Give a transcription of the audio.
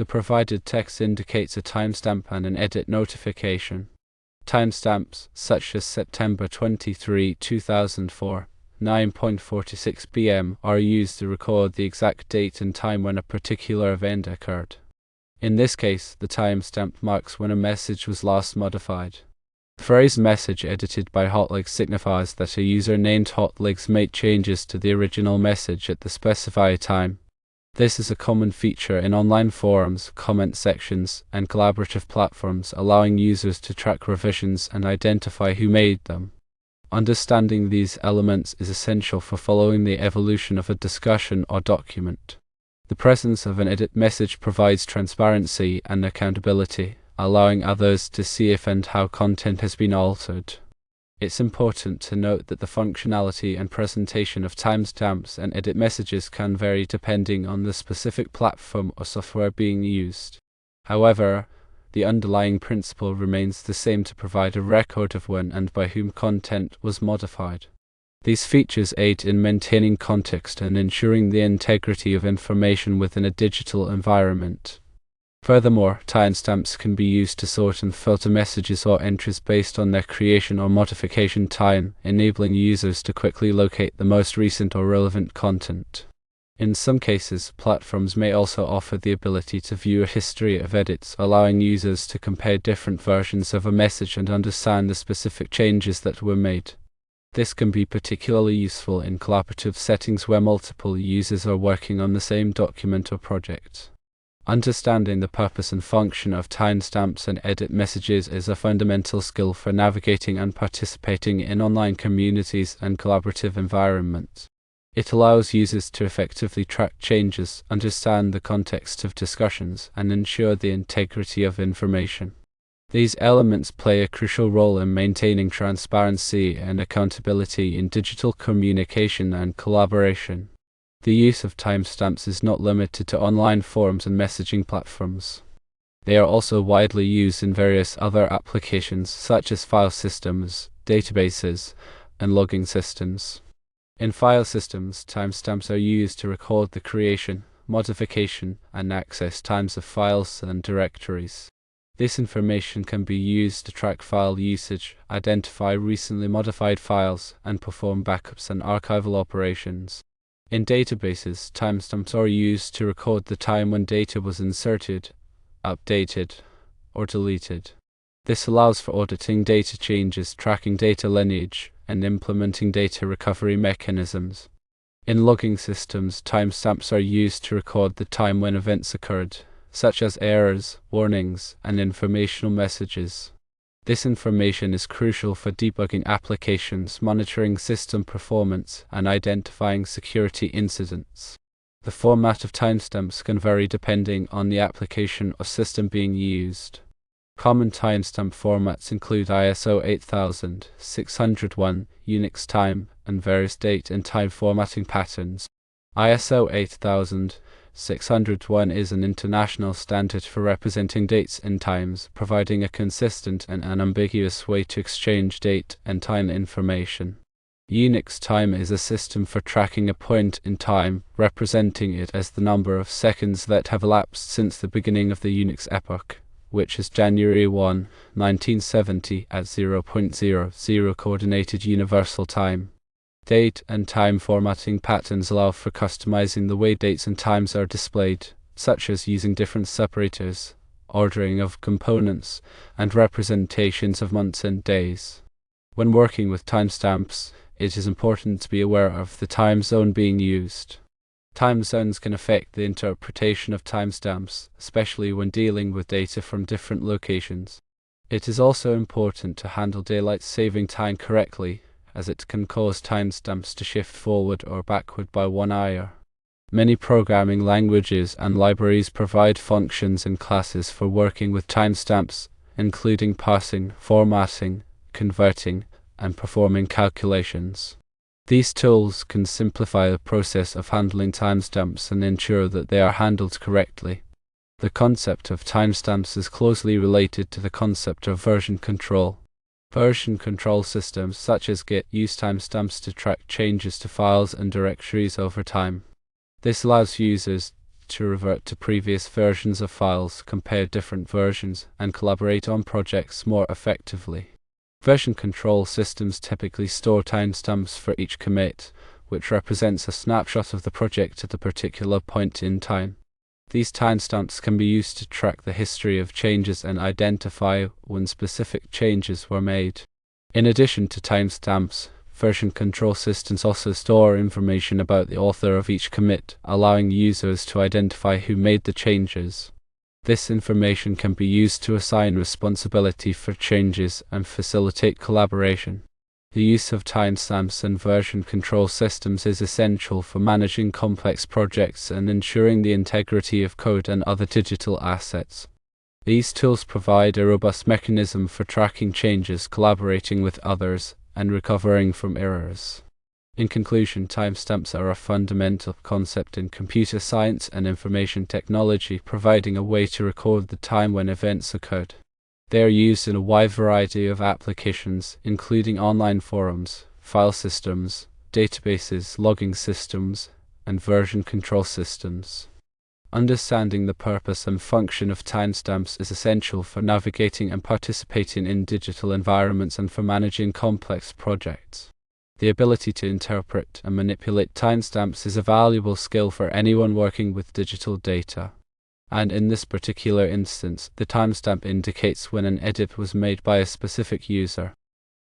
The provided text indicates a timestamp and an edit notification. Timestamps, such as September 23, 2004, 9:46 p.m., are used to record the exact date and time when a particular event occurred. In this case, the timestamp marks when a message was last modified. The phrase "message edited by Hotlegs" signifies that a user named Hotlegs made changes to the original message at the specified time. This is a common feature in online forums, comment sections, and collaborative platforms, allowing users to track revisions and identify who made them. Understanding these elements is essential for following the evolution of a discussion or document. The presence of an edit message provides transparency and accountability, allowing others to see if and how content has been altered. It's important to note that the functionality and presentation of timestamps and edit messages can vary depending on the specific platform or software being used. However, the underlying principle remains the same: to provide a record of when and by whom content was modified. These features aid in maintaining context and ensuring the integrity of information within a digital environment. Furthermore, timestamps can be used to sort and filter messages or entries based on their creation or modification time, enabling users to quickly locate the most recent or relevant content. In some cases, platforms may also offer the ability to view a history of edits, allowing users to compare different versions of a message and understand the specific changes that were made. This can be particularly useful in collaborative settings where multiple users are working on the same document or project. Understanding the purpose and function of timestamps and edit messages is a fundamental skill for navigating and participating in online communities and collaborative environments. It allows users to effectively track changes, understand the context of discussions, and ensure the integrity of information. These elements play a crucial role in maintaining transparency and accountability in digital communication and collaboration. The use of timestamps is not limited to online forums and messaging platforms. They are also widely used in various other applications such as file systems, databases, and logging systems. In file systems, timestamps are used to record the creation, modification, and access times of files and directories. This information can be used to track file usage, identify recently modified files, and perform backups and archival operations. In databases, timestamps are used to record the time when data was inserted, updated, or deleted. This allows for auditing data changes, tracking data lineage, and implementing data recovery mechanisms. In logging systems, timestamps are used to record the time when events occurred, such as errors, warnings, and informational messages. This information is crucial for debugging applications, monitoring system performance, and identifying security incidents. The format of timestamps can vary depending on the application or system being used. Common timestamp formats include ISO 8601, Unix time, and various date and time formatting patterns. ISO 8601 is an international standard for representing dates and times, providing a consistent and unambiguous way to exchange date and time information. Unix time is a system for tracking a point in time, representing it as the number of seconds that have elapsed since the beginning of the Unix epoch, which is January 1, 1970 at 0.00 Coordinated Universal Time. Date and time formatting patterns allow for customizing the way dates and times are displayed, such as using different separators, ordering of components, and representations of months and days. When working with timestamps, it is important to be aware of the time zone being used. Time zones can affect the interpretation of timestamps, especially when dealing with data from different locations. It is also important to handle daylight saving time correctly, as it can cause timestamps to shift forward or backward by 1 hour. Many programming languages and libraries provide functions and classes for working with timestamps, including parsing, formatting, converting, and performing calculations. These tools can simplify the process of handling timestamps and ensure that they are handled correctly. The concept of timestamps is closely related to the concept of version control. Version control systems such as Git use timestamps to track changes to files and directories over time. This allows users to revert to previous versions of files, compare different versions, and collaborate on projects more effectively. Version control systems typically store timestamps for each commit, which represents a snapshot of the project at a particular point in time. These timestamps can be used to track the history of changes and identify when specific changes were made. In addition to timestamps, version control systems also store information about the author of each commit, allowing users to identify who made the changes. This information can be used to assign responsibility for changes and facilitate collaboration. The use of timestamps and version control systems is essential for managing complex projects and ensuring the integrity of code and other digital assets. These tools provide a robust mechanism for tracking changes, collaborating with others, and recovering from errors. In conclusion, timestamps are a fundamental concept in computer science and information technology, providing a way to record the time when events occurred. They are used in a wide variety of applications, including online forums, file systems, databases, logging systems, and version control systems. Understanding the purpose and function of timestamps is essential for navigating and participating in digital environments and for managing complex projects. The ability to interpret and manipulate timestamps is a valuable skill for anyone working with digital data. And in this particular instance, the timestamp indicates when an edit was made by a specific user.